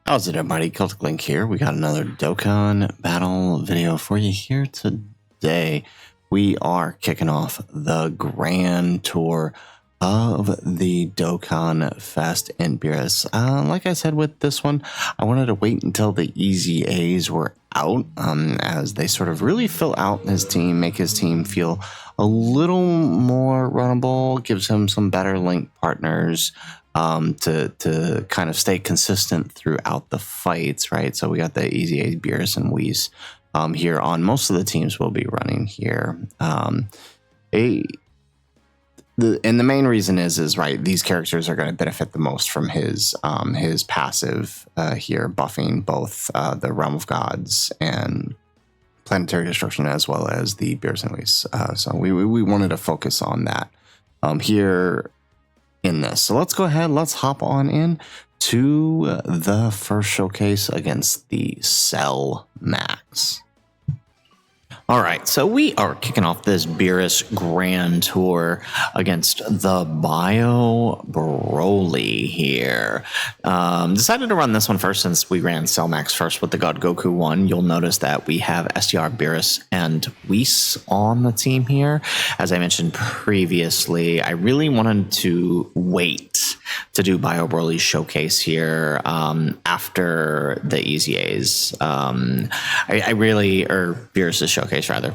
How's it, everybody? Celtic Link here. We got another Dokkan Battle video for you here today. We are kicking off the grand tour of the Dokkan Fest in Beerus. Like I said with this one, I wanted to wait until the Easy A's were out as they sort of really fill out his team, make his team feel a little more runnable, gives him some better link partners, to kind of stay consistent throughout the fights, right? So we got the Easy A's, Beerus, and Whis here on most of the teams we'll be running here. And the main reason is right, these characters are going to benefit the most from his passive here, buffing both the Realm of Gods and Planetary Destruction as well as the Beerus and Whis. So we wanted to focus on that here in this. So let's go ahead, let's hop on in to the first showcase against the Cell Max. All right, so we are kicking off this Beerus Grand Tour against the Bio Broly here. Decided to run this one first since we ran Cell Max first with the God Goku one. You'll notice that we have SDR, Beerus, and Whis on the team here. As I mentioned previously, I really wanted to wait to do Bio Broly's showcase here after the Easy A's. I really, or Beerus' showcase rather,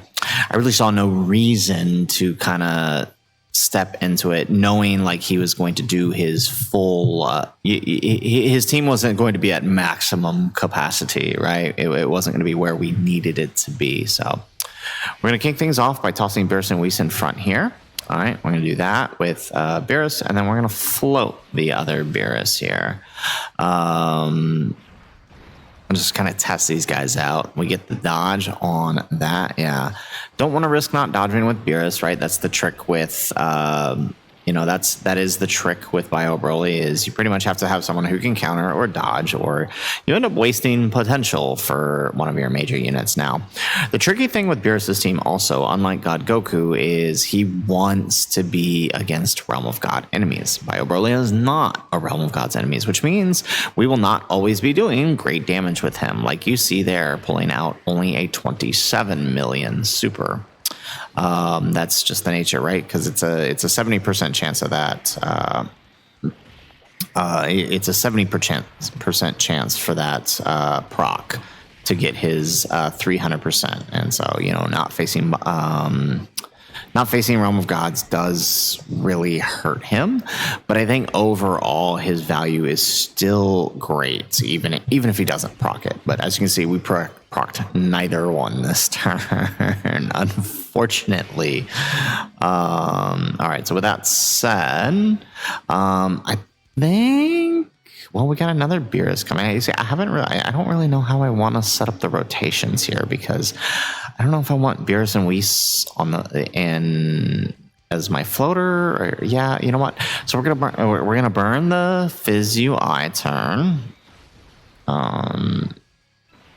I really saw no reason to kind of step into it knowing like he was going to do his full his team wasn't going to be at maximum capacity, right? It wasn't going to be where we needed it to be. So we're going to kick things off by tossing Beerus and Whis in front here. All right, we're going to do that with Beerus, and then we're going to float the other Beerus here. I'll just kind of test these guys out. We get the dodge on that. Yeah. Don't want to risk not dodging with Beerus, right? That's the trick with, that is the trick with Bio Broly is you pretty much have to have someone who can counter or dodge, or you end up wasting potential for one of your major units. Now, the tricky thing with Beerus' team also, unlike God Goku, is he wants to be against Realm of God enemies. Bio Broly is not a Realm of God's enemies, which means we will not always be doing great damage with him. Like you see there, pulling out only a 27 million super. That's just the nature, right? Because it's a 70% chance of that. It's a 70% chance for that proc to get his 300%, and so not facing Realm of Gods does really hurt him, but I think overall his value is still great, even if he doesn't proc it. But as you can see, we procced neither one this turn, unfortunately. All right, so with that said, I think, well, we got another Beerus coming. I don't really know how I want to set up the rotations here, because I don't know if I want Beerus and Whis as my floater, or yeah, you know what? So we're gonna burn the Fizz UI turn.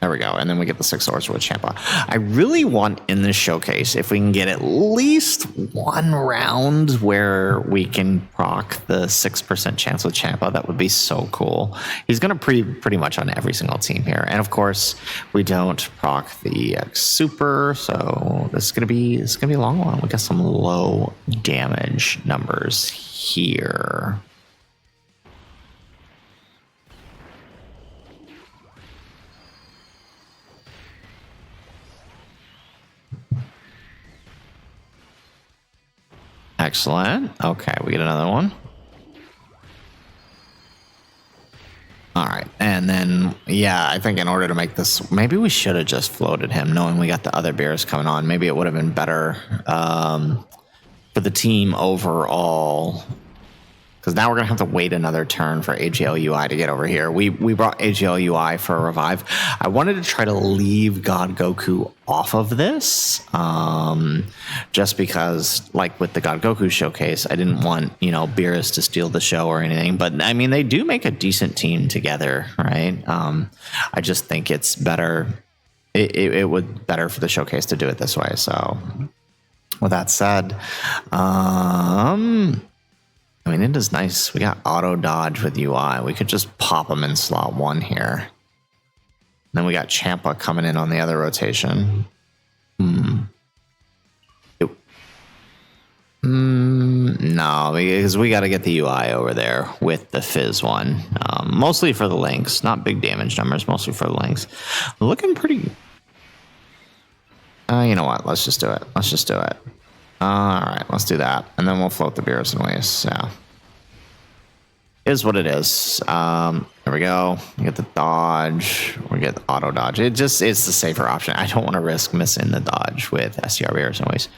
There we go, and then we get the 6 swords with Champa. I really want in this showcase, if we can get at least one round where we can proc the 6% chance with Champa, that would be so cool. He's going to pretty much on every single team here, and of course we don't proc the super, so this is gonna be a long one. We got some low damage numbers here. Excellent. Okay, we get another one. All right, and then, yeah, I think in order to make this, maybe we should have just floated him, knowing we got the other Beerus coming on. Maybe it would have been better for the team overall, because now we're going to have to wait another turn for AGL UI to get over here. We brought AGL UI for a revive. I wanted to try to leave God Goku off of this, just because, like with the God Goku showcase, I didn't want, Beerus to steal the show or anything. But, I mean, they do make a decent team together, right? I just think it's better. It would better for the showcase to do it this way. So, with that said, I mean, it is nice. We got auto dodge with UI. We could just pop them in slot 1 here. Then we got Champa coming in on the other rotation. No, because we got to get the UI over there with the Fizz one. Mostly for the links, not big damage numbers, mostly for the links. Looking pretty... you know what? Let's just do it. Let's just do it. All right, let's do that. And then we'll float the Beerus and Waste. Yeah. Is what it is. There we go. We get the dodge. We get the auto dodge. It just is the safer option. I don't want to risk missing the dodge with STR Beerus and Waste.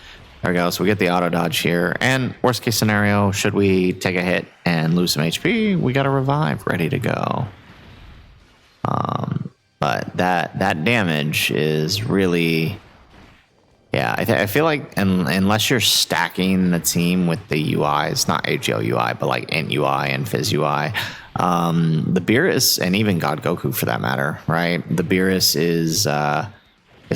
There we go. So we get the auto dodge here. And worst case scenario, should we take a hit and lose some HP, we got a revive ready to go. But that damage is really... Yeah, I feel like unless you're stacking the team with the UIs, not AGL UI, but like INT UI and Fizz UI, the Beerus, and even God Goku for that matter, right? The Beerus is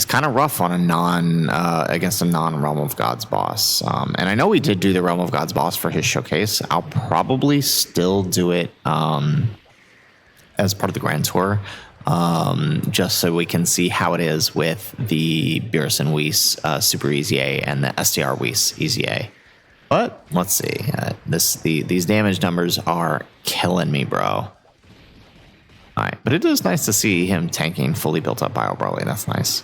kind of rough on a against a non-Realm of Gods boss. And I know we did do the Realm of Gods boss for his showcase. I'll probably still do it as part of the Grand Tour. Just so we can see how it is with the Beerus and Whis Super Easy A and the STR Whis Easy A. But let's see. These damage numbers are killing me, bro. All right, but it is nice to see him tanking fully built up Bio Broly. That's nice.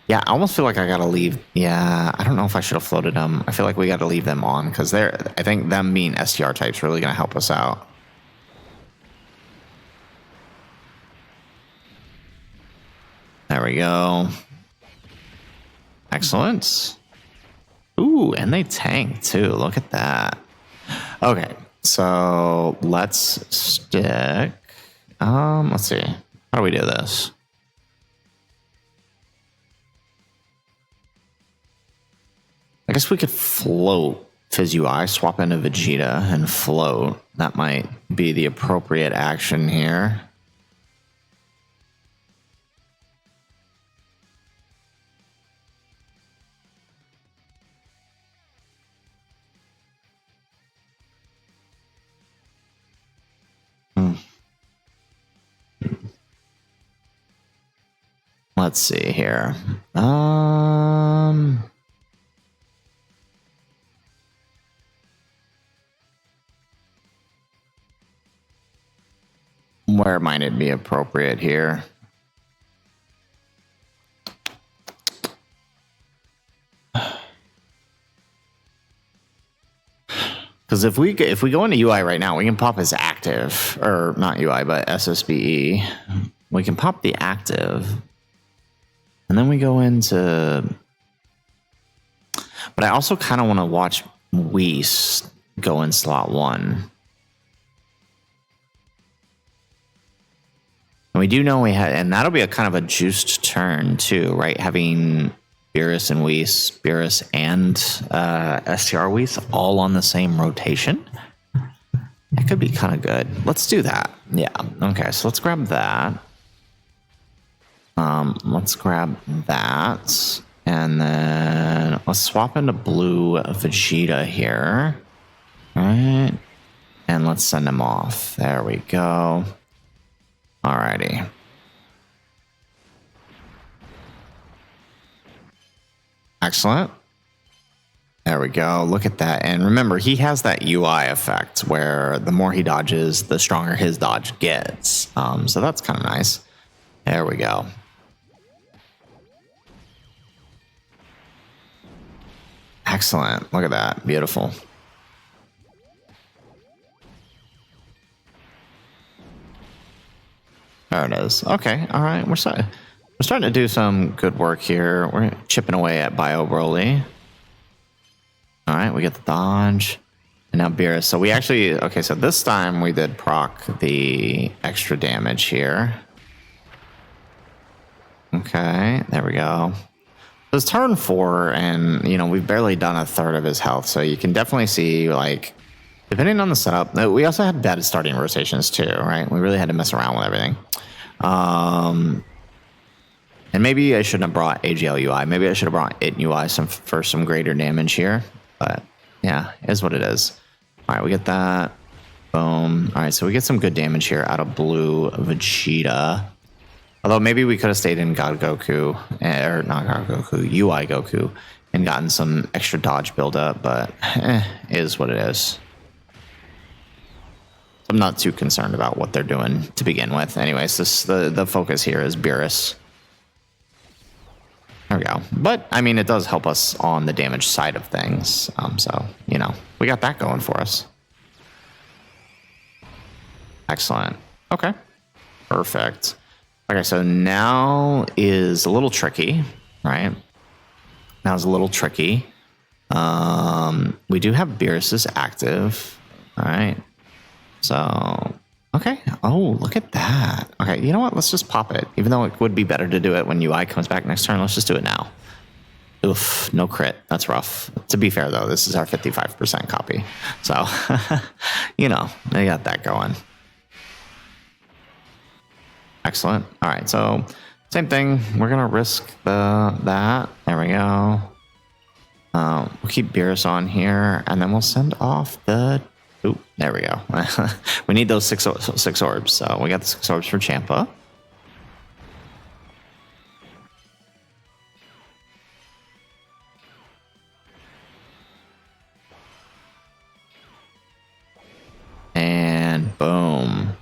Yeah, I almost feel like I gotta leave. Yeah, I don't know if I should have floated them. I feel like we gotta leave them on because I think them being STR types really gonna help us out. There we go. Excellent. Ooh, and they tank too. Look at that. Okay, so let's stick. Let's see. How do we do this? I guess we could float Fizz UI, swap into Vegeta, and float. That might be the appropriate action here. Let's see here. Where might it be appropriate here? Because if we go into UI right now, we can pop his active, or not UI, but SSBE. We can pop the active, and then we go into. But I also kind of want to watch Whis go in slot 1. And we do know we had, and that'll be a kind of a juiced turn too, right? Having Beerus and Whis, Beerus and STR Whis all on the same rotation. That could be kind of good. Let's do that. Yeah. Okay. So let's grab that. Let's grab that, and then let's swap into blue Vegeta here. All right, and let's send him off. There we go. Alrighty. Excellent. There we go. Look at that. And remember, he has that UI effect where the more he dodges, the stronger his dodge gets. So that's kind of nice. There we go. Excellent. Look at that. Beautiful. There it is. Okay. All right. We're starting to do some good work here. We're chipping away at Bio Broly. All right. We get the dodge. And now Beerus. So we actually... Okay. So this time we did proc the extra damage here. Okay. There we go. It's turn 4, and, you know, we've barely done a third of his health. So you can definitely see, like... Depending on the setup, we also had bad starting rotations too, right? We really had to mess around with everything. And maybe I shouldn't have brought AGL UI. Maybe I should have brought INT UI for some greater damage here. But yeah, it is what it is. All right, we get that. Boom. All right, so we get some good damage here out of blue Vegeta. Although maybe we could have stayed in God Goku, or not God Goku, UI Goku, and gotten some extra dodge buildup, but is what it is. I'm not too concerned about what they're doing to begin with. Anyways, the focus here is Beerus. There we go. But, I mean, it does help us on the damage side of things. So, you know, we got that going for us. Excellent. Okay. Perfect. Okay, so now is a little tricky, right? Now is a little tricky. We do have Beerus active. All right. So, okay. Oh, look at that. Okay, you know what? Let's just pop it. Even though it would be better to do it when UI comes back next turn, let's just do it now. Oof, no crit. That's rough. To be fair, though, this is our 55% copy. So, you know, they got that going. Excellent. All right, so same thing. We're going to risk that. There we go. We'll keep Beerus on here, and then we'll send off the... Ooh, there we go. We need those six orbs. So we got the 6 orbs for Champa. And boom.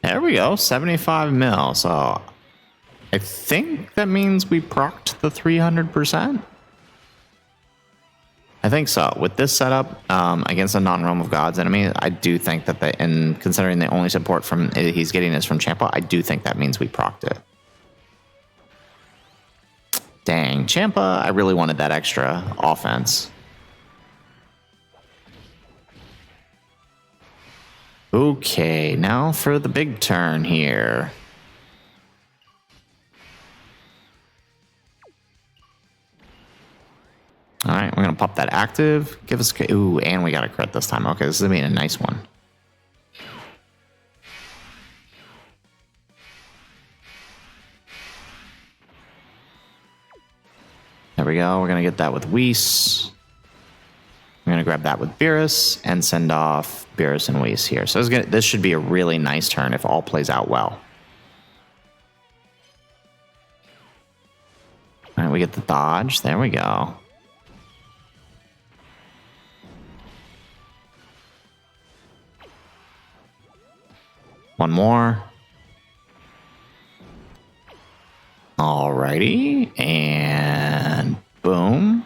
There we go, 75 mil. So I think that means we procced the 300%. I think so. With this setup against a non-Realm of Gods enemy, I do think that and considering the only support from he's getting is from Champa, I do think that means we procced it. Dang, Champa, I really wanted that extra offense. Okay, now for the big turn here. All right, we're going to pop that active. Give us... Ooh, and we got a crit this time. Okay, this is going to be a nice one. There we go. We're going to get that with Whis. I'm going to grab that with Beerus and send off Beerus and Whis here. So this should be a really nice turn if all plays out well. All right, we get the dodge. There we go. One more. Alrighty. And boom.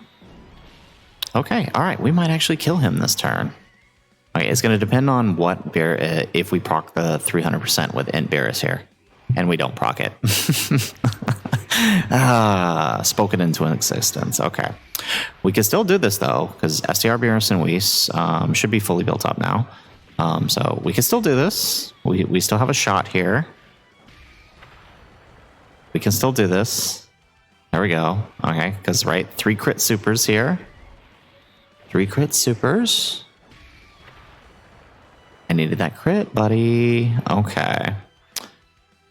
Okay, all right. We might actually kill him this turn. Okay, it's going to depend on what if we proc the 300% with INT Beerus here. And we don't proc it. Spoken into existence. Okay. We can still do this, though, because STR Beerus and Whis should be fully built up now. So we can still do this. We still have a shot here. We can still do this. There we go. Okay, because, right, 3 crit supers here. 3 crit supers. I needed that crit, buddy. Okay.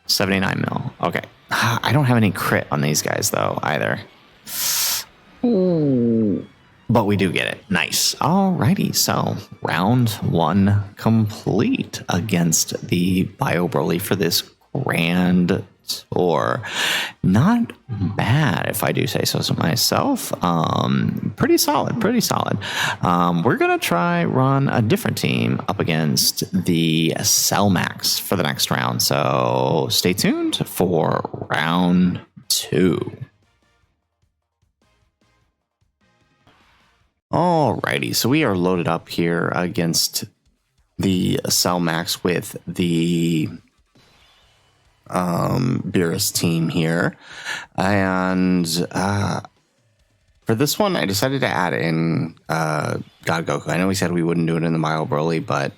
79 mil. Okay. I don't have any crit on these guys, though, either. Ooh. But we do get it. Nice. Alrighty. So, round 1 complete against the Bio Broly for this grand tour. Not bad, if I do say so myself. Pretty solid, pretty solid. We're gonna try run a different team up against the Cell Max for the next round. So stay tuned for round 2. Alrighty, so we are loaded up here against the Cell Max with the Beerus team here, and for this one I decided to add in God Goku. I know we said we wouldn't do it in the Bio Broly, but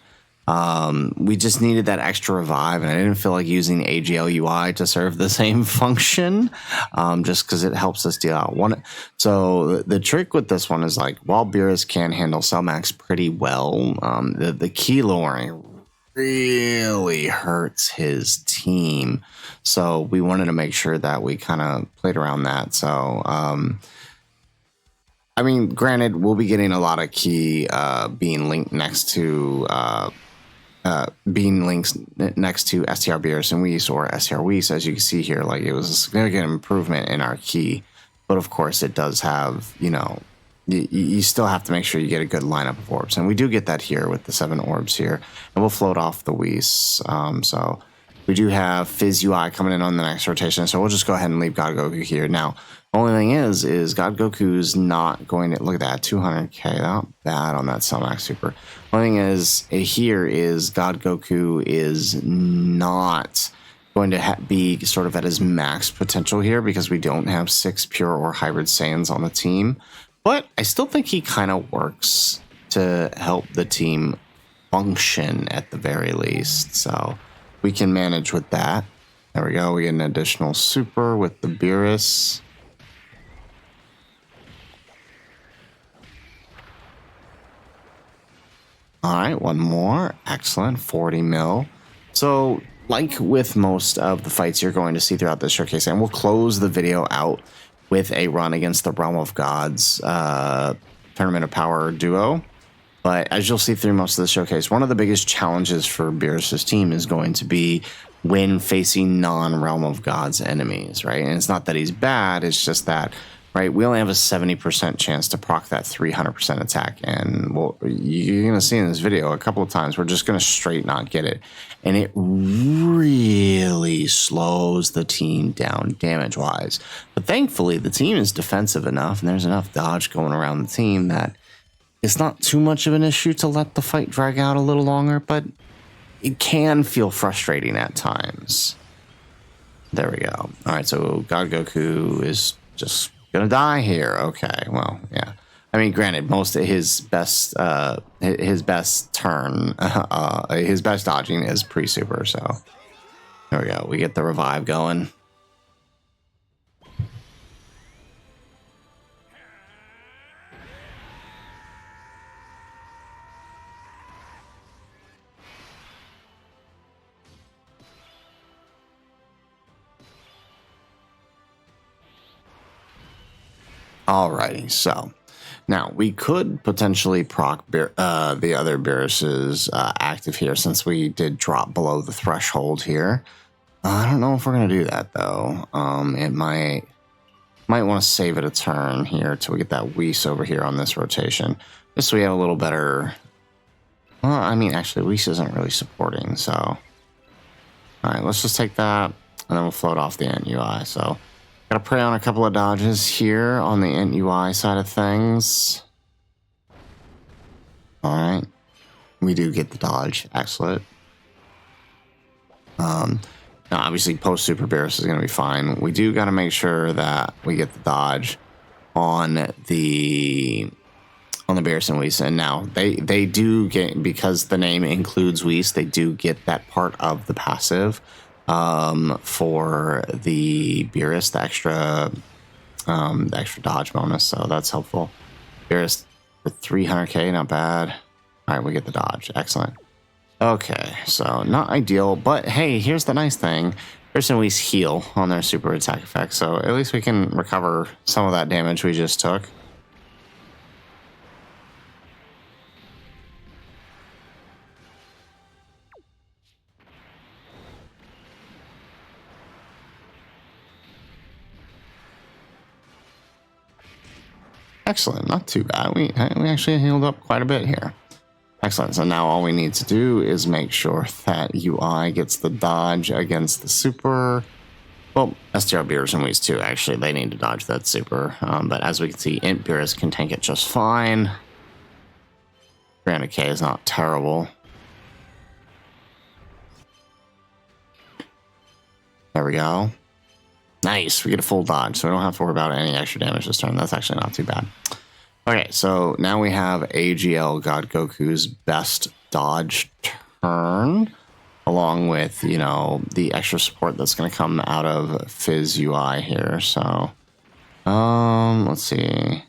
We just needed that extra revive, and I didn't feel like using AGL UI to serve the same function, just because it helps us deal out one. So the trick with this one is, like, while Beerus can handle Cellmax pretty well, the key lowering really hurts his team. So we wanted to make sure that we kind of played around that. So I mean, granted, we'll be getting a lot of key being linked next to being links next to STR Beerus and Whis, or STR Whis, as you can see here. Like, it was a significant improvement in our key, but of course it does have, you know, you still have to make sure you get a good lineup of orbs, and we do get that here with the 7 orbs here, and we'll float off the Whis. So we do have Fizz UI coming in on the next rotation, so we'll just go ahead and leave God Goku here. Now, the only thing is God Goku's not going to, look at that, 200k, not bad on that Cellmax Super. The only thing is, here is God Goku is not going to be sort of at his max potential here, because we don't have 6 pure or hybrid Saiyans on the team. But I still think he kind of works to help the team function at the very least. So we can manage with that. There we go. We get an additional super with the Beerus. All right, one more. Excellent. 40 mil. So, like with most of the fights you're going to see throughout this showcase, and we'll close the video out with a run against the Realm of Gods Tournament of Power duo. But as you'll see through most of the showcase, one of the biggest challenges for Beerus' team is going to be when facing non-Realm of Gods enemies, right? And it's not that he's bad, it's just that, right, we only have a 70% chance to proc that 300% attack. And well, you're going to see in this video a couple of times we're just going to straight not get it. And it really slows the team down damage-wise. But thankfully, the team is defensive enough, and there's enough dodge going around the team that it's not too much of an issue to let the fight drag out a little longer, but it can feel frustrating at times. There we go. All right, so God Goku is just gonna die here. Okay, well, yeah. I mean, granted, most of his best turn, his best dodging is pre-super. So there we go. We get the revive going. Alrighty, so now we could potentially proc the other Beerus's active here, since we did drop below the threshold here. I don't know if we're gonna do that though. It might want to save it a turn here till we get that Whis over here on this rotation, just so we have a little better. Well, I mean, actually, Whis isn't really supporting, so all right, let's just take that, and then we'll float off the INT UI. So gotta pray on a couple of dodges here on the INT UI side of things. All right, we do get the dodge. Excellent. Now, obviously, post Super Beerus is going to be fine. We do got to make sure that we get the dodge on the Beerus and Whis. And now they do get, because the name includes Whis, they do get that part of the passive for the Beerus, the extra dodge bonus. So that's helpful. Beerus for 300k, not bad. All right, we get the dodge. Excellent. Okay, so not ideal, but hey, here's the nice thing. Beerus and Whis heal on their super attack effect, so at least we can recover some of that damage we just took. Excellent, not too bad. We actually healed up quite a bit here. Excellent, so now all we need to do is make sure that UI gets the dodge against the super. Well, STR Beerus and Whis too, actually, they need to dodge that super. But as we can see, INT Beerus can tank it just fine. 300k is not terrible. There we go. Nice, we get a full dodge, so we don't have to worry about any extra damage this turn. That's actually not too bad. Okay, so now we have AGL God Goku's best dodge turn, along with, you know, the extra support that's going to come out of Fizz UI here. So, let's see.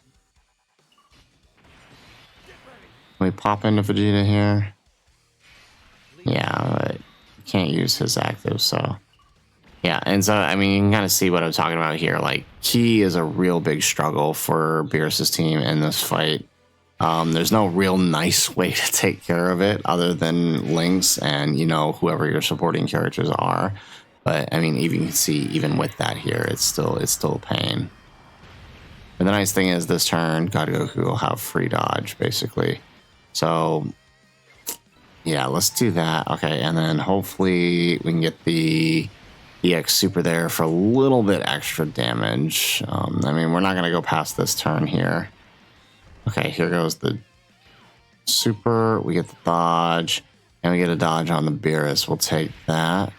Can we pop into Vegeta here? Yeah, but can't use his active, so. Yeah, and so, I mean, you can kind of see what I'm talking about here. Like, Ki is a real big struggle for Beerus' team in this fight. There's no real nice way to take care of it other than Lynx and, you know, whoever your supporting characters are. But, I mean, even you can see, even with that here, it's still a pain. And the nice thing is this turn, God Goku will have free dodge, basically. So, yeah, let's do that. Okay, and then hopefully we can get the EX Super there for a little bit extra damage. I mean, we're not going to go past this turn here. Okay, here goes the Super. We get the dodge, and we get a dodge on the Beerus. We'll take that.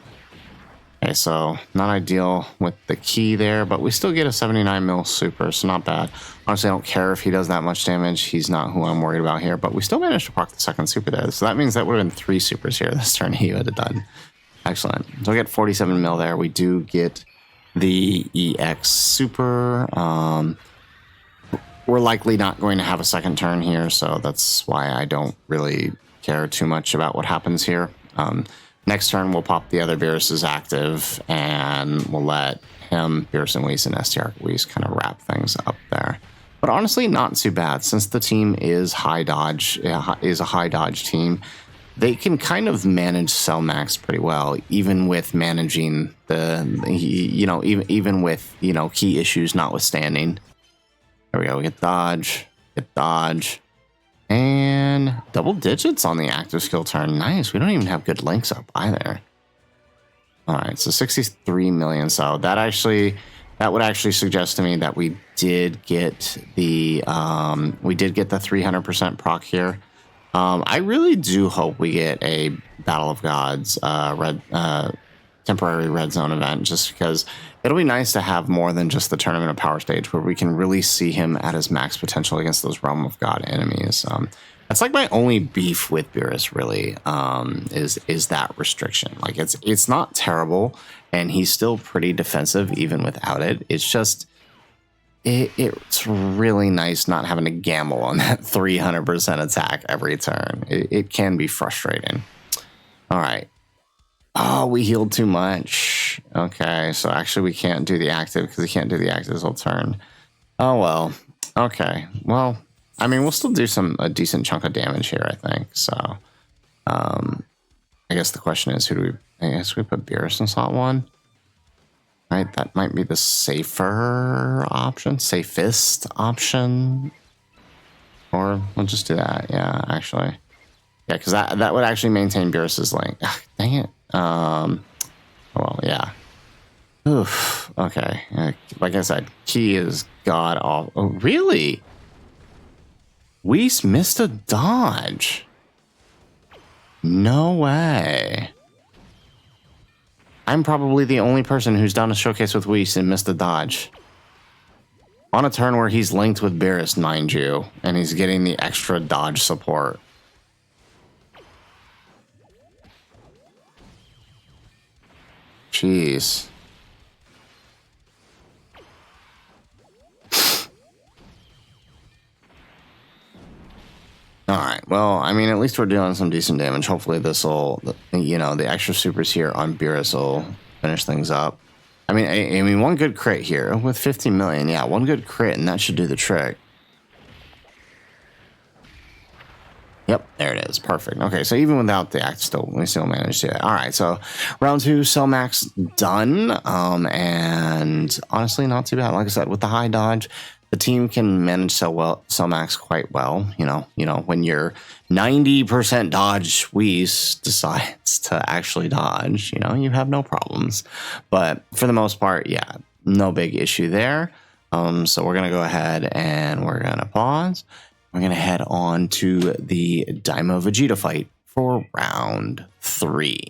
Okay, so not ideal with the Ki there, but we still get a 79 mil Super, so not bad. Honestly, I don't care if he does that much damage. He's not who I'm worried about here, but we still managed to proc the second Super there. So that means that would have been 3 Supers here this turn he would have done. Excellent. So we get 47 mil there. We do get the EX Super. We're likely not going to have a second turn here, so that's why I don't really care too much about what happens here. Next turn, we'll pop the other Beerus' active, and we'll let him, Beerus and Whis, and STR Whis kind of wrap things up there. But honestly, not too bad. Since the team is high dodge, is a high dodge team, they can kind of manage Cell Max pretty well, even with managing you know, even with, you know, key issues notwithstanding. There we go. We get dodge, and double digits on the active skill turn. Nice. We don't even have good links up either. All right, so 63 million. So that would actually suggest to me that we did get the 300% proc here. I really do hope we get a Battle of Gods temporary red zone event, just because it'll be nice to have more than just the Tournament of Power stage where we can really see him at his max potential against those Realm of God enemies. That's like my only beef with Beerus, really, is that restriction. Like, it's not terrible, and he's still pretty defensive even without it. It's just it's really nice not having to gamble on that 300% attack every turn. It can be frustrating. All right. Oh, we healed too much. Okay, so actually we can't do the active because we can't do the active this whole turn. Oh, well. Okay. Well, I mean, we'll still do a decent chunk of damage here, I think. So, I guess the question is, I guess we put Beerus in slot 1. Right, that might be the safer option, safest option. Or we'll just do that. Yeah, actually. Yeah, because that would actually maintain Beerus's link. Ugh, dang it. Well, yeah. Oof. Okay. Like I said, Ki is god awful. Oh, really? Whis missed a dodge. No way. I'm probably the only person who's done a showcase with Whis and missed a dodge. On a turn where he's linked with Beerus, mind you, and he's getting the extra dodge support. Jeez. Alright, well, I mean, at least we're doing some decent damage. Hopefully this will, you know, the extra supers here on Beerus will finish things up. I mean, one good crit here with 50 million. Yeah, one good crit, and that should do the trick. Yep, there it is. Perfect. Okay, so even without the act, we still managed to do it. All right, so round 2, Cell Max done. And honestly, not too bad. Like I said, with the high dodge, the team can manage Cell Max quite well. You know, when your 90% dodge Whis decides to actually dodge, you know, you have no problems. But for the most part, yeah, no big issue there. So we're gonna go ahead and we're gonna pause. We're going to head on to the Daima Vegeta fight for round 3.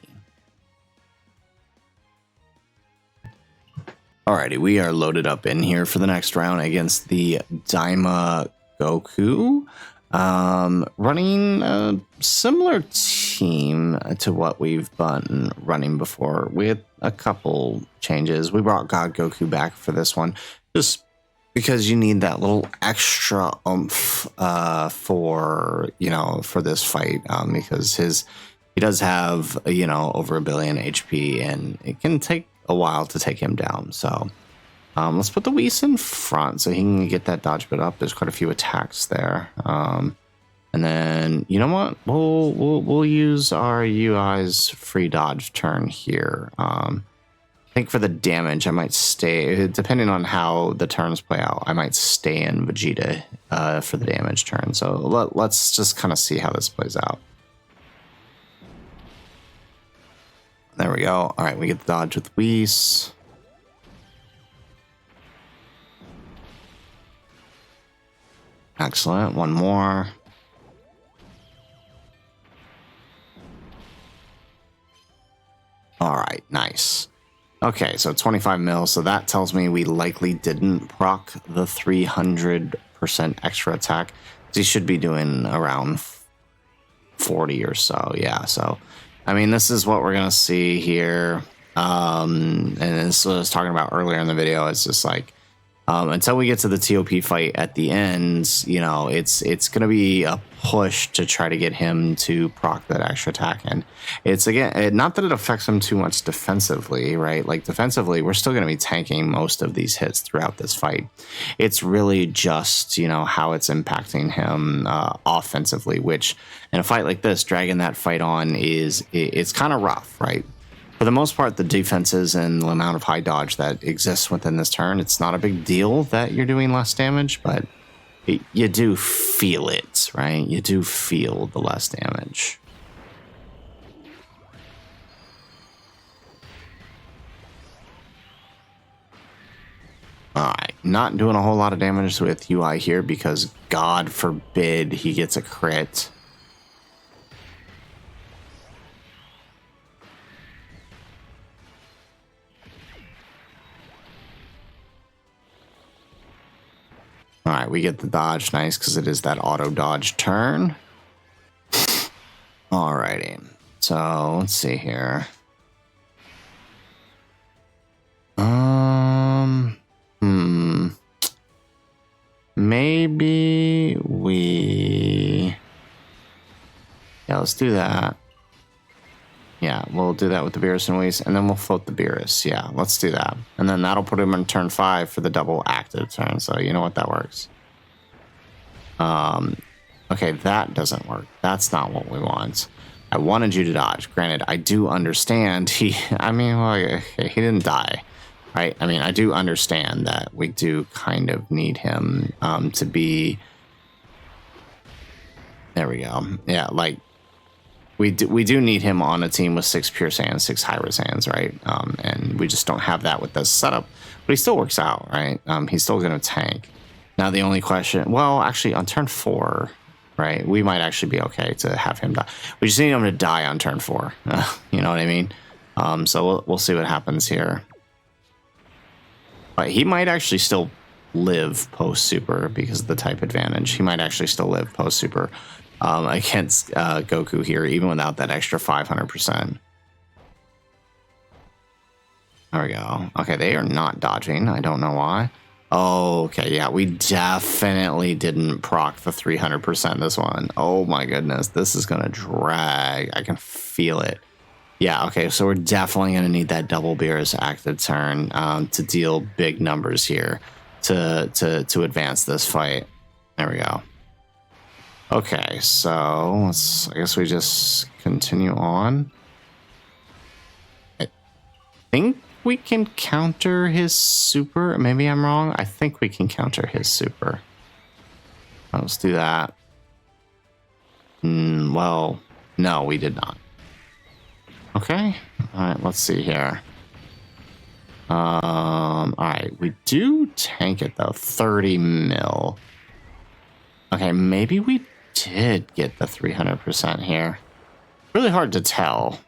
Alrighty, we are loaded up in here for the next round against the Daima Goku. Running a similar team to what we've been running before with a couple changes. We brought God Goku back for this one, just because you need that little extra oomph for this fight, because he does have over 1 billion HP, and it can take a while to take him down. So let's put the Whis in front so he can get that dodge bit up. There's quite a few attacks there. And then, you know what? We'll use our UI's free dodge turn here. I think for the damage, I might stay, depending on how the turns play out, I might stay in Vegeta for the damage turn. So let's just kind of see how this plays out. There we go. All right, we get the dodge with Whis. Excellent. One more. All right, nice. Okay, so 25 mil. So that tells me we likely didn't proc the 300% extra attack. He should be doing around 40 or so. Yeah, so I mean, this is what we're going to see here. And this is what I was talking about earlier in the video. It's just like, until we get to the TOP fight at the end, it's going to be a push to try to get him to proc that extra attack. And it's, again, not that it affects him too much defensively, right? Like, defensively, we're still going to be tanking most of these hits throughout this fight. It's really just, how it's impacting him offensively, which in a fight like this, dragging that fight on it's kind of rough, right? For the most part, the defenses and the amount of high dodge that exists within this turn, it's not a big deal that you're doing less damage, but you do feel it, right? You do feel the less damage. All right, not doing a whole lot of damage with UI here because God forbid he gets a crit. All right, we get the dodge. Nice, because it is that auto dodge turn. Alrighty, so let's see here. Maybe yeah, let's do that. Yeah, we'll do that with the Beerus and Whis, and then we'll float the Beerus. Yeah, let's do that. And then that'll put him in turn 5 for the double active turn, so you know what that works. Okay, that doesn't work. That's not what we want. I wanted you to dodge. Granted, I do understand he didn't die, right? I mean, I do understand that we do kind of need him to be... There we go. Yeah, like, we do need him on a team with 6 Pure Saiyans, 6 High-Res Saiyans, right? And we just don't have that with this setup. But he still works out, right? He's still going to tank. Now, the only question... Well, actually, on turn 4, right, we might actually be okay to have him die. We just need him to die on turn 4. You know what I mean? So we'll see what happens here. But he might actually still live post-super because of the type advantage. He might actually still live post-super against Goku here, even without that extra 500%. There we go. Okay, they are not dodging. I don't know why. Oh, okay, yeah, we definitely didn't proc the 300% this one. Oh my goodness, this is gonna drag. I can feel it. Yeah, okay, so we're definitely gonna need that double Beerus active turn to deal big numbers here to advance this fight. There we go. Okay, so I guess we just continue on. I think we can counter his super. Maybe I'm wrong. I think we can counter his super. Let's do that. Well, no, we did not. Okay. All right, let's see here. All right, we do tank it though. 30 mil. Okay, maybe we did get the 300% here. Really hard to tell.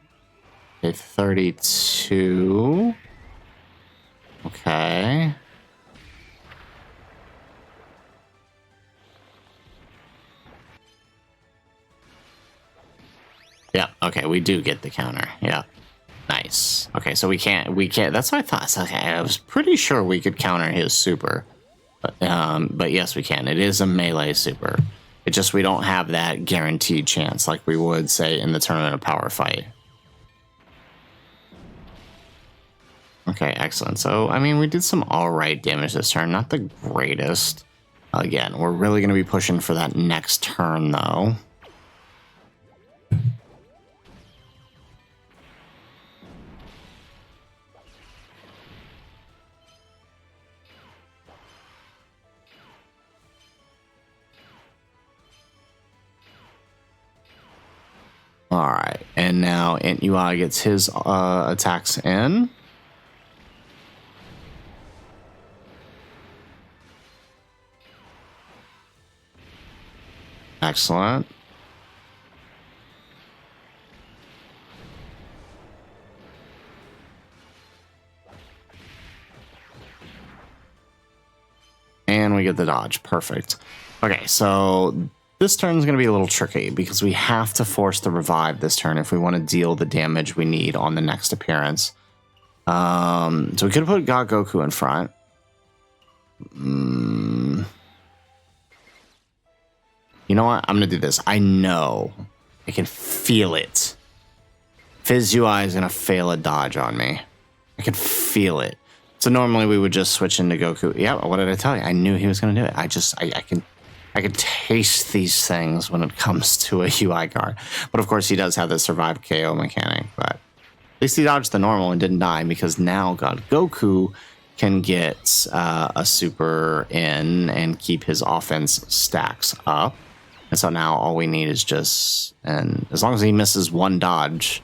Okay, 32. Okay. Yeah, okay, we do get the counter. Yeah. Nice. Okay, so we can't, that's what I thought. So, okay, I was pretty sure we could counter his super. But yes, we can. It is a melee super. It's just we don't have that guaranteed chance like we would, say, in the Tournament of Power fight. Okay, excellent. So, I mean, we did some alright damage this turn. Not the greatest. Again, we're really going to be pushing for that next turn, though. Alright, and now INT UI gets his attacks in. Excellent. And we get the dodge. Perfect. Okay, so this turn is going to be a little tricky because we have to force the revive this turn if we want to deal the damage we need on the next appearance. So we could have put God Goku in front. You know what? I'm going to do this. I know. I can feel it. Fizz UI is going to fail a dodge on me. I can feel it. So normally we would just switch into Goku. Yeah, what did I tell you? I knew he was going to do it. I can taste these things when it comes to a UI card. But of course he does have the survive KO mechanic. But at least he dodged the normal and didn't die because now God Goku can get a super in and keep his offense stacks up. And so now all we need is just, and as long as he misses one dodge,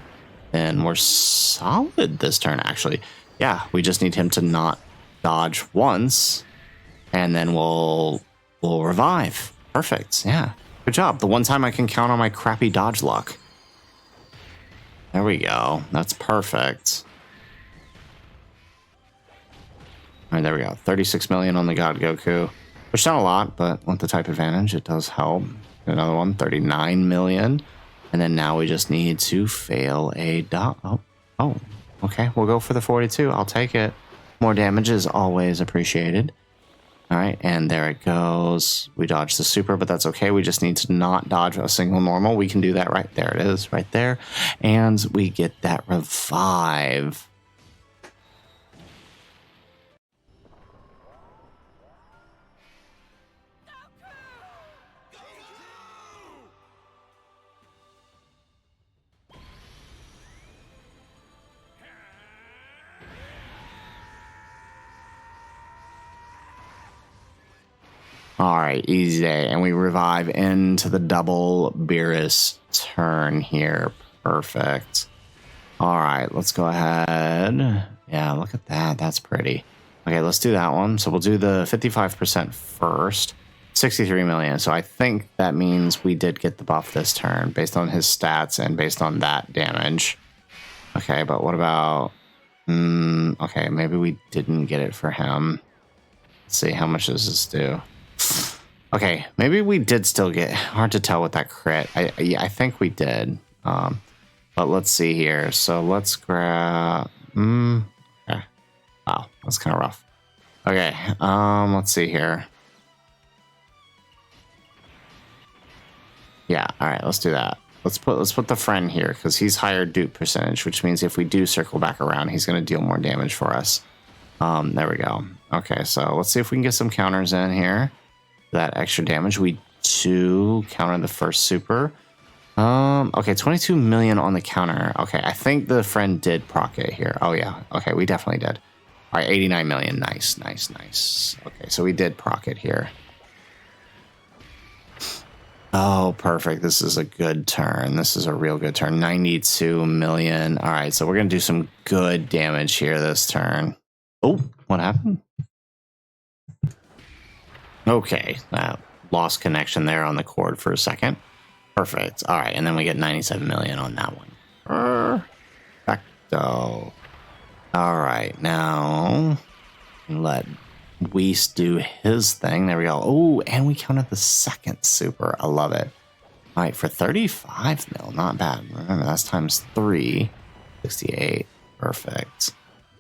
then we're solid this turn, actually. Yeah, we just need him to not dodge once, and then we'll revive. Perfect, yeah. Good job. The one time I can count on my crappy dodge luck. There we go. That's perfect. All right, there we go. 36 million on the God Goku. Which not a lot, but with the type advantage, it does help. Another one, 39 million. And then now we just need to fail a dot. Oh, okay. We'll go for the 42. I'll take it. More damage is always appreciated. All right, and there it goes. We dodged the super, but that's okay. We just need to not dodge a single normal. We can do that right there. It is right there. And we get that revive. All right, easy day. And we revive into the double Beerus turn here. Perfect. All right, let's go ahead. Yeah, look at that. That's pretty. Okay, let's do that one. So we'll do the 55% first. 63 million. So I think that means we did get the buff this turn based on his stats and based on that damage. Okay, but what about... okay, maybe we didn't get it for him. Let's see, how much does this do? Okay, maybe we did still get... Hard to tell with that crit. I think we did. But let's see here. So let's grab... okay. Wow, that's kind of rough. Okay, let's see here. Yeah, all right, let's do that. Let's put the friend here because he's higher dupe percentage, which means if we do circle back around, he's going to deal more damage for us. There we go. Okay, so let's see if we can get some counters in here. That extra damage. We do counter the first super. Okay, 22 million on the counter. Okay, I think the friend did proc it here. Oh yeah, okay, we definitely did. All right, 89 million. Nice, nice, nice. Okay, so we did proc it here. Oh, perfect. This is a good turn. This is a real good turn. 92 million. All right, so we're going to do some good damage here this turn. Oh, what happened? Okay, lost connection there on the cord for a second. Perfect. All right, and then we get 97 million on that one. Perfecto. All right, now let Whis do his thing. There we go. Oh, and we counted the second super. I love it. All right, for 35 mil, not bad. Remember, that's times 3. 68. Perfect.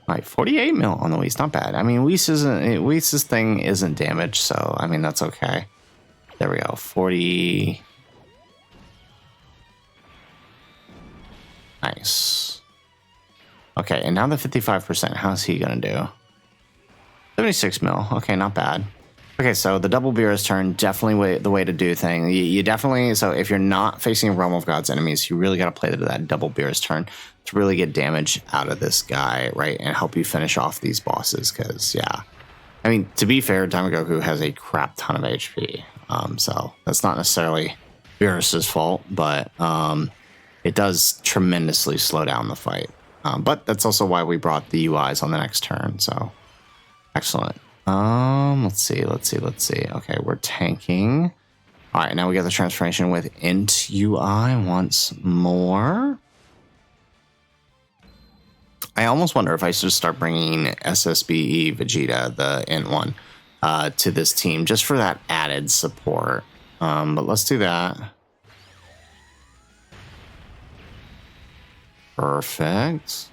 All right, 48 mil on the Whis, not bad. I mean, Whis' thing isn't damaged, so I mean, that's okay. There we go, 40. Nice. Okay, and now the 55%, how's he gonna do? 76 mil, okay, not bad. Okay, so the double Beerus turn, definitely the way to do thing. You definitely, so if you're not facing a Realm of God's enemies, you really got to play that double Beerus turn to really get damage out of this guy, right? And help you finish off these bosses, because, yeah. I mean, to be fair, Goku has a crap ton of HP. So that's not necessarily Beerus's fault, but it does tremendously slow down the fight. But that's also why we brought the UIs on the next turn, so excellent. Let's see. Okay, we're tanking. All right, now we got the transformation with INT UI once more. I almost wonder if I should start bringing SSBE Vegeta, the INT one, to this team just for that added support. But let's do that. Perfect.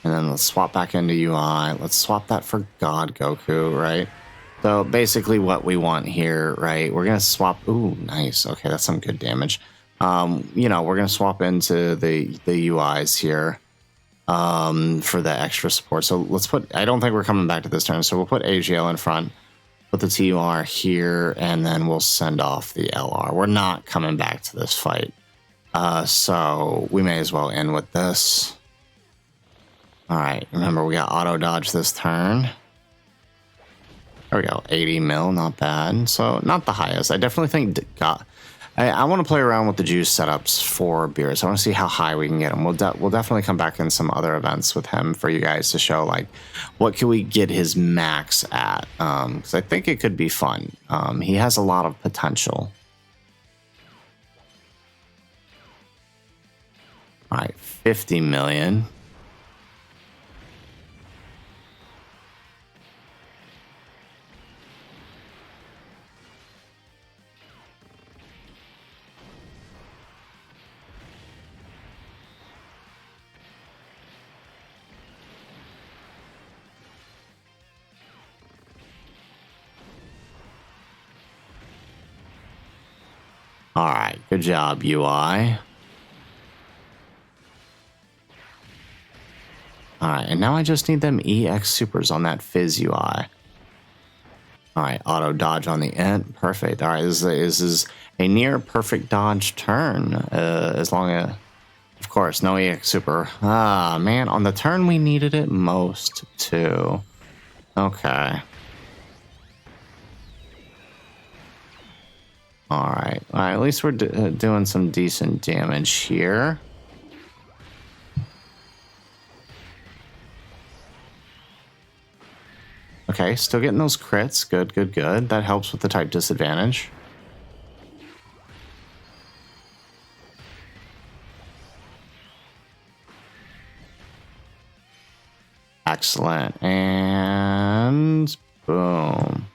And then let's swap back into UI. Let's swap that for God Goku, right? So basically what we want here, right? We're going to swap. Ooh, nice. Okay, that's some good damage. You know, we're going to swap into the UIs here for the extra support. So let's put, I don't think we're coming back to this turn. So we'll put AGL in front, put the TUR here, and then we'll send off the LR. We're not coming back to this fight. So we may as well end with this. All right, remember we got auto dodge this turn. There we go, 80 mil, not bad. So not the highest. I definitely think I want to play around with the juice setups for Beerus. I want to see how high we can get him. We'll definitely come back in some other events with him for you guys to show like what can we get his max at. Because I think it could be fun. He has a lot of potential. All right, 50 million. All right, good job, UI. All right, and now I just need them EX supers on that Fizz UI. All right, auto dodge on the INT. Perfect. All right, this is a near perfect dodge turn. As long as, of course, no EX super. Ah, man, on the turn we needed it most too. Okay. All right. At least we're doing some decent damage here. Okay, still getting those crits. Good. That helps with the type disadvantage. Excellent. And boom.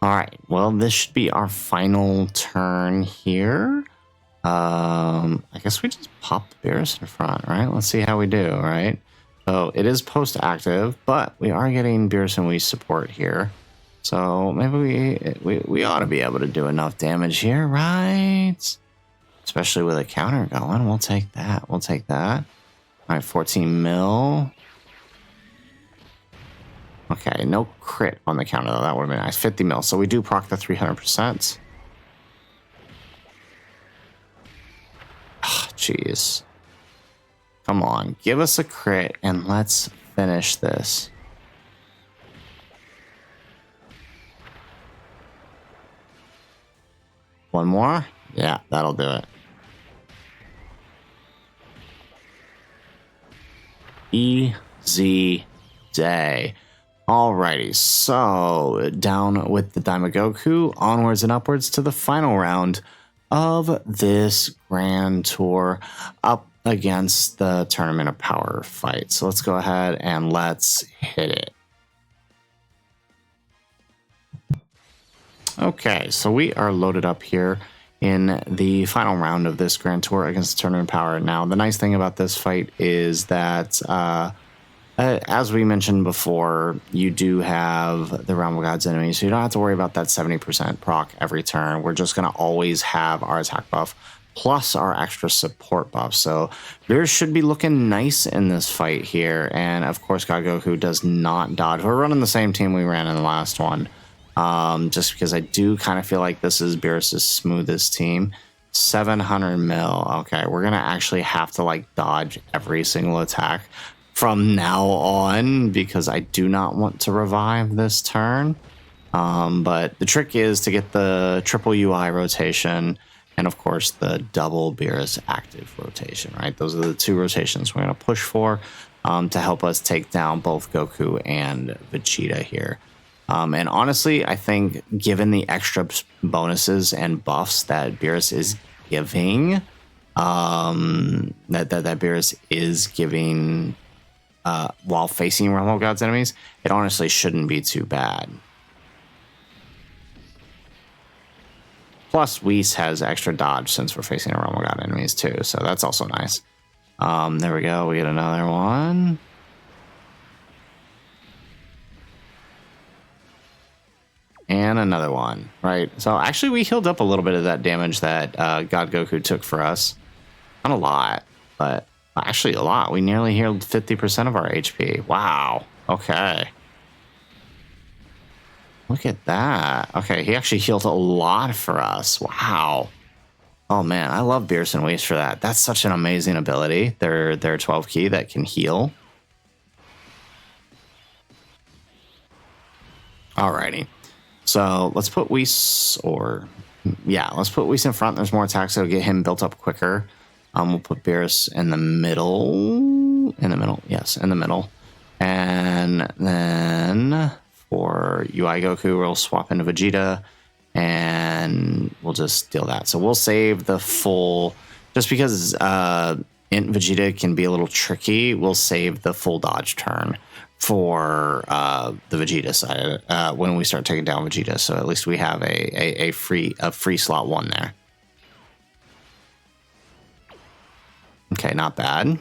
All right, well, this should be our final turn here. I guess we just pop the Beerus in front, right? Let's see how we do, right? So it is post-active, but we are getting Beerus and Whis support here. So maybe we ought to be able to do enough damage here, right? Especially with a counter going. We'll take that. All right, 14 mil. Okay, no crit on the counter, though. That would have been nice. 50 mil. So we do proc the 300%. Ah, jeez. Come on. Give us a crit, and let's finish this. One more? Yeah, that'll do it. Easy day. Alrighty, so down with the Goku, onwards and upwards to the final round of this Grand Tour up against the Tournament of Power fight. So let's go ahead and let's hit it. Okay, so we are loaded up here in the final round of this Grand Tour against the Tournament Power. Now, the nice thing about this fight is that, as we mentioned before, you do have the Realm of God's enemies, so you don't have to worry about that 70% proc every turn. We're just going to always have our attack buff plus our extra support buff. So Beerus should be looking nice in this fight here. And of course, God Goku does not dodge. We're running the same team we ran in the last one. Just because I do kind of feel like this is Beerus' smoothest team. 700 mil. Okay, we're going to actually have to like dodge every single attack from now on because I do not want to revive this turn. But the trick is to get the triple UI rotation and of course the double Beerus active rotation, right? Those are the two rotations we're going to push for to help us take down both Goku and Vegeta here. And honestly, I think given the extra bonuses and buffs that Beerus is giving, that Beerus is giving while facing Realm of God's enemies, it honestly shouldn't be too bad. Plus, Whis has extra dodge since we're facing a Realm of God enemies too, so that's also nice. There we go. We get another one. And another one, right? So actually we healed up a little bit of that damage that God Goku took for us. Not a lot, but actually a lot. We nearly healed 50% of our HP. Wow. Okay. Look at that. Okay, he actually healed a lot for us. Wow. Oh man, I love Beerus and Whis for that. That's such an amazing ability. They're 12 key that can heal. Alrighty. So let's put Whis, let's put Whis in front. There's more attacks that'll get him built up quicker. We'll put Beerus in the middle. Yes, in the middle. And then for UI Goku, we'll swap into Vegeta and we'll just deal that. So we'll save the full, just because INT Vegeta can be a little tricky, we'll save the full dodge turn for the Vegeta side when we start taking down Vegeta. So at least we have a free slot 1 there. Okay, not bad.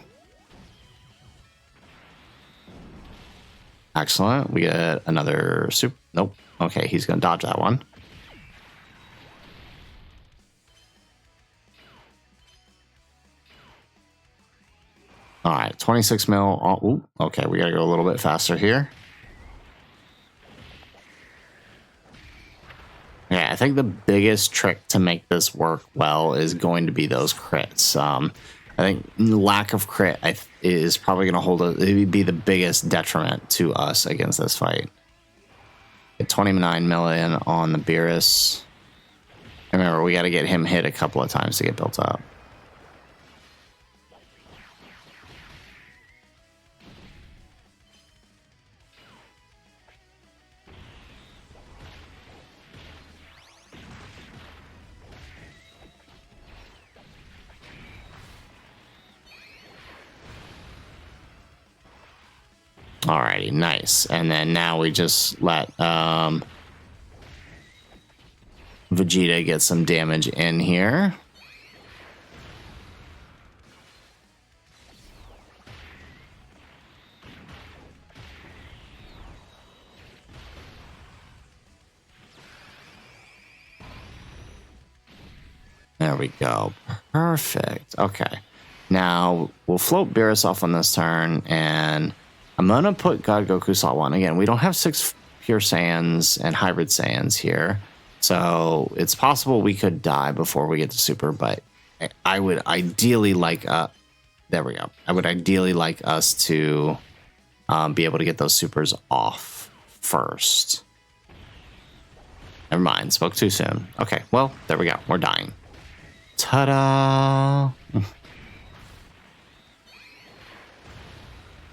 Excellent. We get another super. Nope. Okay, he's going to dodge that one. All right, 26 mil. Oh, ooh, okay, we got to go a little bit faster here. Yeah, I think the biggest trick to make this work well is going to be those crits. I think lack of crit is probably going to be the biggest detriment to us against this fight. Get 29 million on the Beerus. Remember, we got to get him hit a couple of times to get built up. Alrighty, nice. And then now we just let Vegeta get some damage in here. There we go. Perfect. Okay. Now we'll float Beerus off on this turn, and I'm going to put God Goku slot 1. Again, we don't have 6 Pure Saiyans and Hybrid Saiyans here, so it's possible we could die before we get to Super, but I would ideally like... there we go. I would ideally like us to be able to get those Supers off first. Never mind, spoke too soon. Okay, well, there we go. We're dying. Ta-da!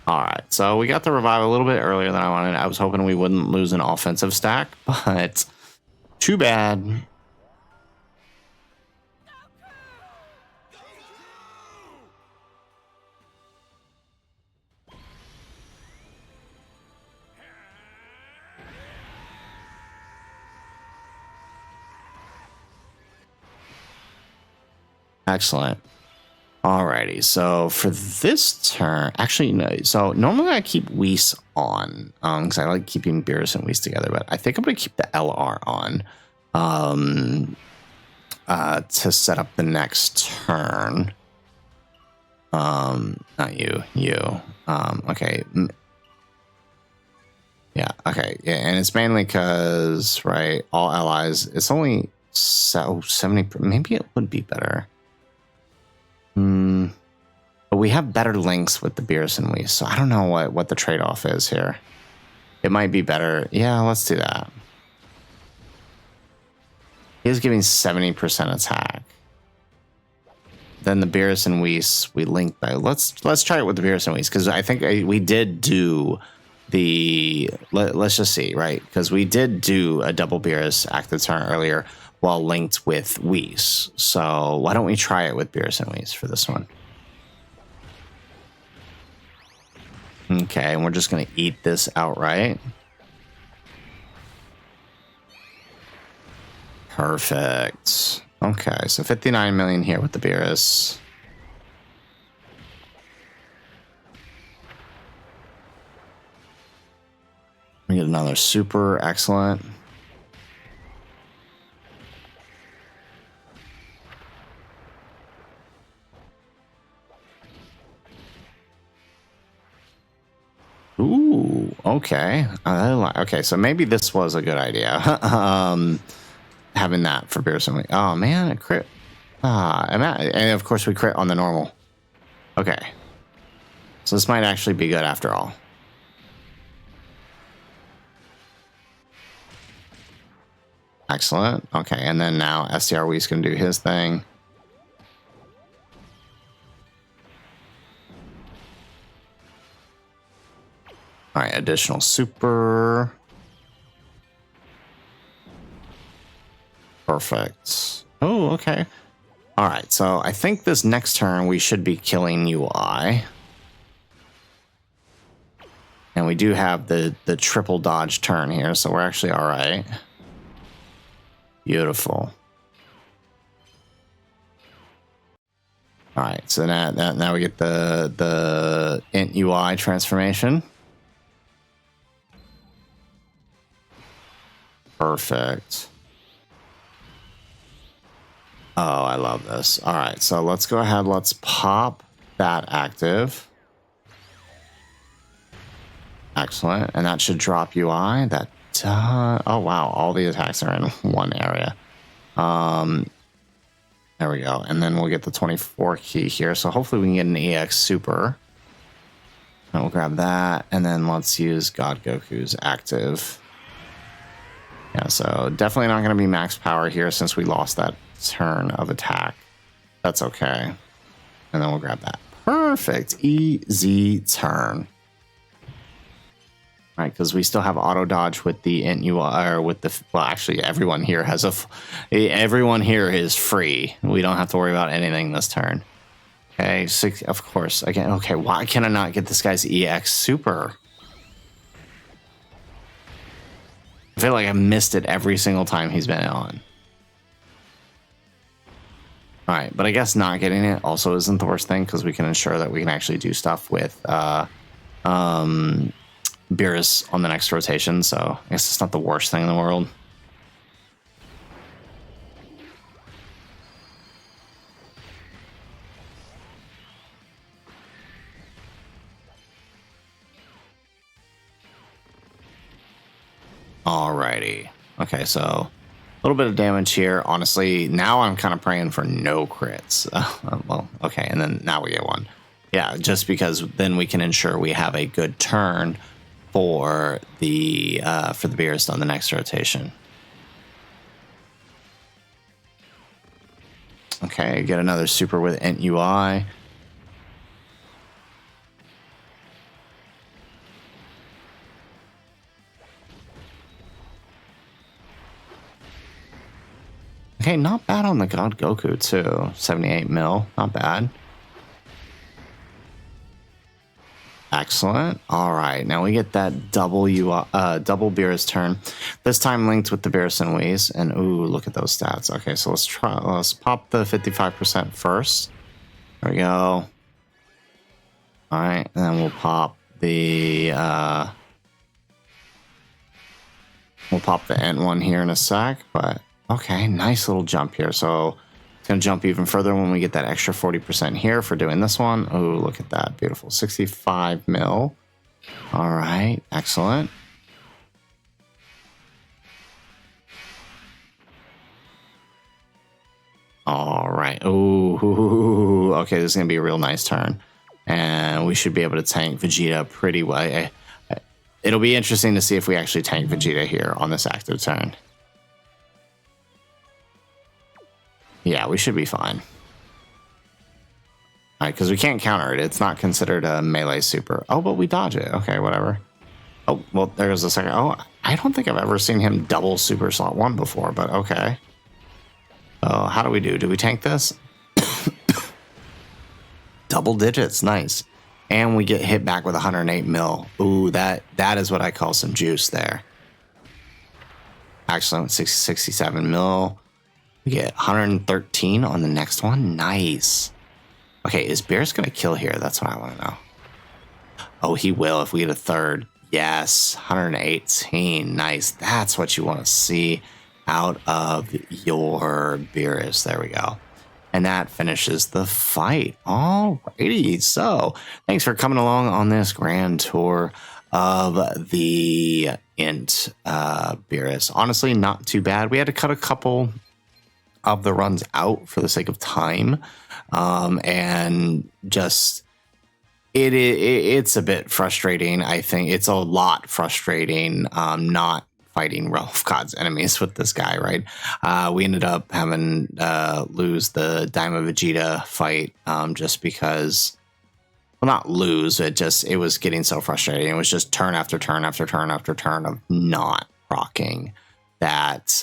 All right, so we got the revive a little bit earlier than I wanted. I was hoping we wouldn't lose an offensive stack, but too bad. Excellent. Alrighty, so for this turn, actually, no. So normally I keep Whis on, because I like keeping Beerus and Whis together. But I think I'm gonna keep the LR on, to set up the next turn. Not you, you. Okay. Yeah. Okay. Yeah, and it's mainly because all allies. It's only 70. Maybe it would be better. But we have better links with the Beerus and Whis, so I don't know what the trade-off is here. It might be better. Yeah, let's do that. He is giving 70% attack. Then the Beerus and Whis, we link by. Let's try it with the Beerus and Whis, because I think we did do the. Let's just see, right? Because we did do a double Beerus active turn earlier while linked with Whis. So why don't we try it with Beerus and Whis for this one? Okay, and we're just going to eat this outright. Perfect. Okay, so 59 million here with the Beerus. We get another super excellent. Ooh, okay. Okay, so maybe this was a good idea. Having that for Beerus and Whis. Oh man, a crit. And of course we crit on the normal. Okay. So this might actually be good after all. Excellent. Okay, and then now SDR Whis can do his thing. All right, additional super. Perfect. Oh, okay. All right, so I think this next turn we should be killing UI. And we do have the triple dodge turn here, so we're actually all right. Beautiful. All right, so now we get the INT UI transformation. Perfect. Oh, I love this. All right, so let's go ahead. Let's pop that active. Excellent. And that should drop UI. That oh, wow. All the attacks are in one area. There we go. And then we'll get the 24 key here. So hopefully we can get an EX super. And we'll grab that. And then let's use God Goku's active. Yeah, so definitely not going to be max power here since we lost that turn of attack. That's okay. And then we'll grab that. Perfect. Easy turn. All right, because we still have auto dodge with the INT UI, or with the, well, actually everyone here has everyone here is free. We don't have to worry about anything this turn. Okay, of course. Again, okay, why can I not get this guy's EX super? I feel like I missed it every single time he's been on. All right, but I guess not getting it also isn't the worst thing because we can ensure that we can actually do stuff with Beerus on the next rotation, so I guess it's not the worst thing in the world. Alrighty. Okay, so a little bit of damage here. Honestly, now I'm kind of praying for no crits. Well, okay, and then now we get one. Yeah, just because then we can ensure we have a good turn for the Beerus on the next rotation. Okay, get another super with INT UI. Okay, not bad on the God Goku too. 78 mil, not bad. Excellent. All right, now we get that double Beerus turn. This time linked with the Beerus and Wheeze. And ooh, look at those stats. Okay, so let's pop the 55% first. There we go. All right, and then we'll pop the INT one here in a sec. But okay, nice little jump here. So it's gonna jump even further when we get that extra 40% here for doing this one. Oh, look at that, beautiful 65 mil. All right, excellent. All right. Oh, okay. This is gonna be a real nice turn, and we should be able to tank Vegeta pretty well. It'll be interesting to see if we actually tank Vegeta here on this active turn. Yeah, we should be fine. All right, because we can't counter it. It's not considered a melee super. Oh, but we dodge it. Okay, whatever. Oh, well, there's a second. Oh, I don't think I've ever seen him double super slot 1 before, but okay. Oh, how do we do? Do we tank this? Double digits, nice. And we get hit back with 108 mil. Ooh, that is what I call some juice there. Excellent, 67 mil. We get 113 on the next one. Nice. Okay, is Beerus going to kill here? That's what I want to know. Oh, he will if we get a third. Yes, 118. Nice. That's what you want to see out of your Beerus. There we go. And that finishes the fight. Alrighty. So thanks for coming along on this grand tour of the INT Beerus. Honestly, not too bad. We had to cut a couple of the runs out for the sake of time. And just it's a bit frustrating. I think it's a lot frustrating not fighting Realm of God's enemies with this guy, right? We ended up having lose the Daima Vegeta fight just because, well, not lose, it was getting so frustrating. It was just turn after turn after turn after turn of not rocking that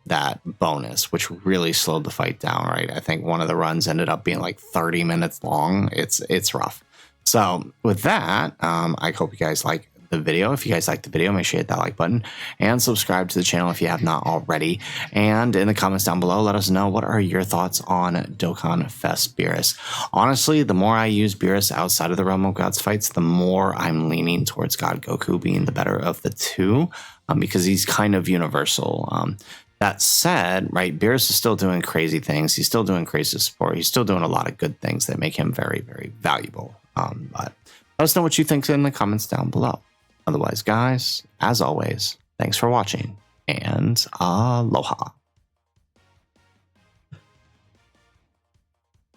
that bonus, which really slowed the fight down, right? I think one of the runs ended up being like 30 minutes long. It's rough. So with that, I hope you guys like the video. If you guys like the video, make sure you hit that like button and subscribe to the channel if you have not already. And in the comments down below, let us know, what are your thoughts on Dokkan Fest Beerus? Honestly, the more I use Beerus outside of the Realm of Gods fights, the more I'm leaning towards God Goku being the better of the two, because he's kind of universal. That said, right, Beerus is still doing crazy things. He's still doing crazy support. He's still doing a lot of good things that make him very, very valuable. But let us know what you think in the comments down below. Otherwise, guys, as always, thanks for watching, and aloha.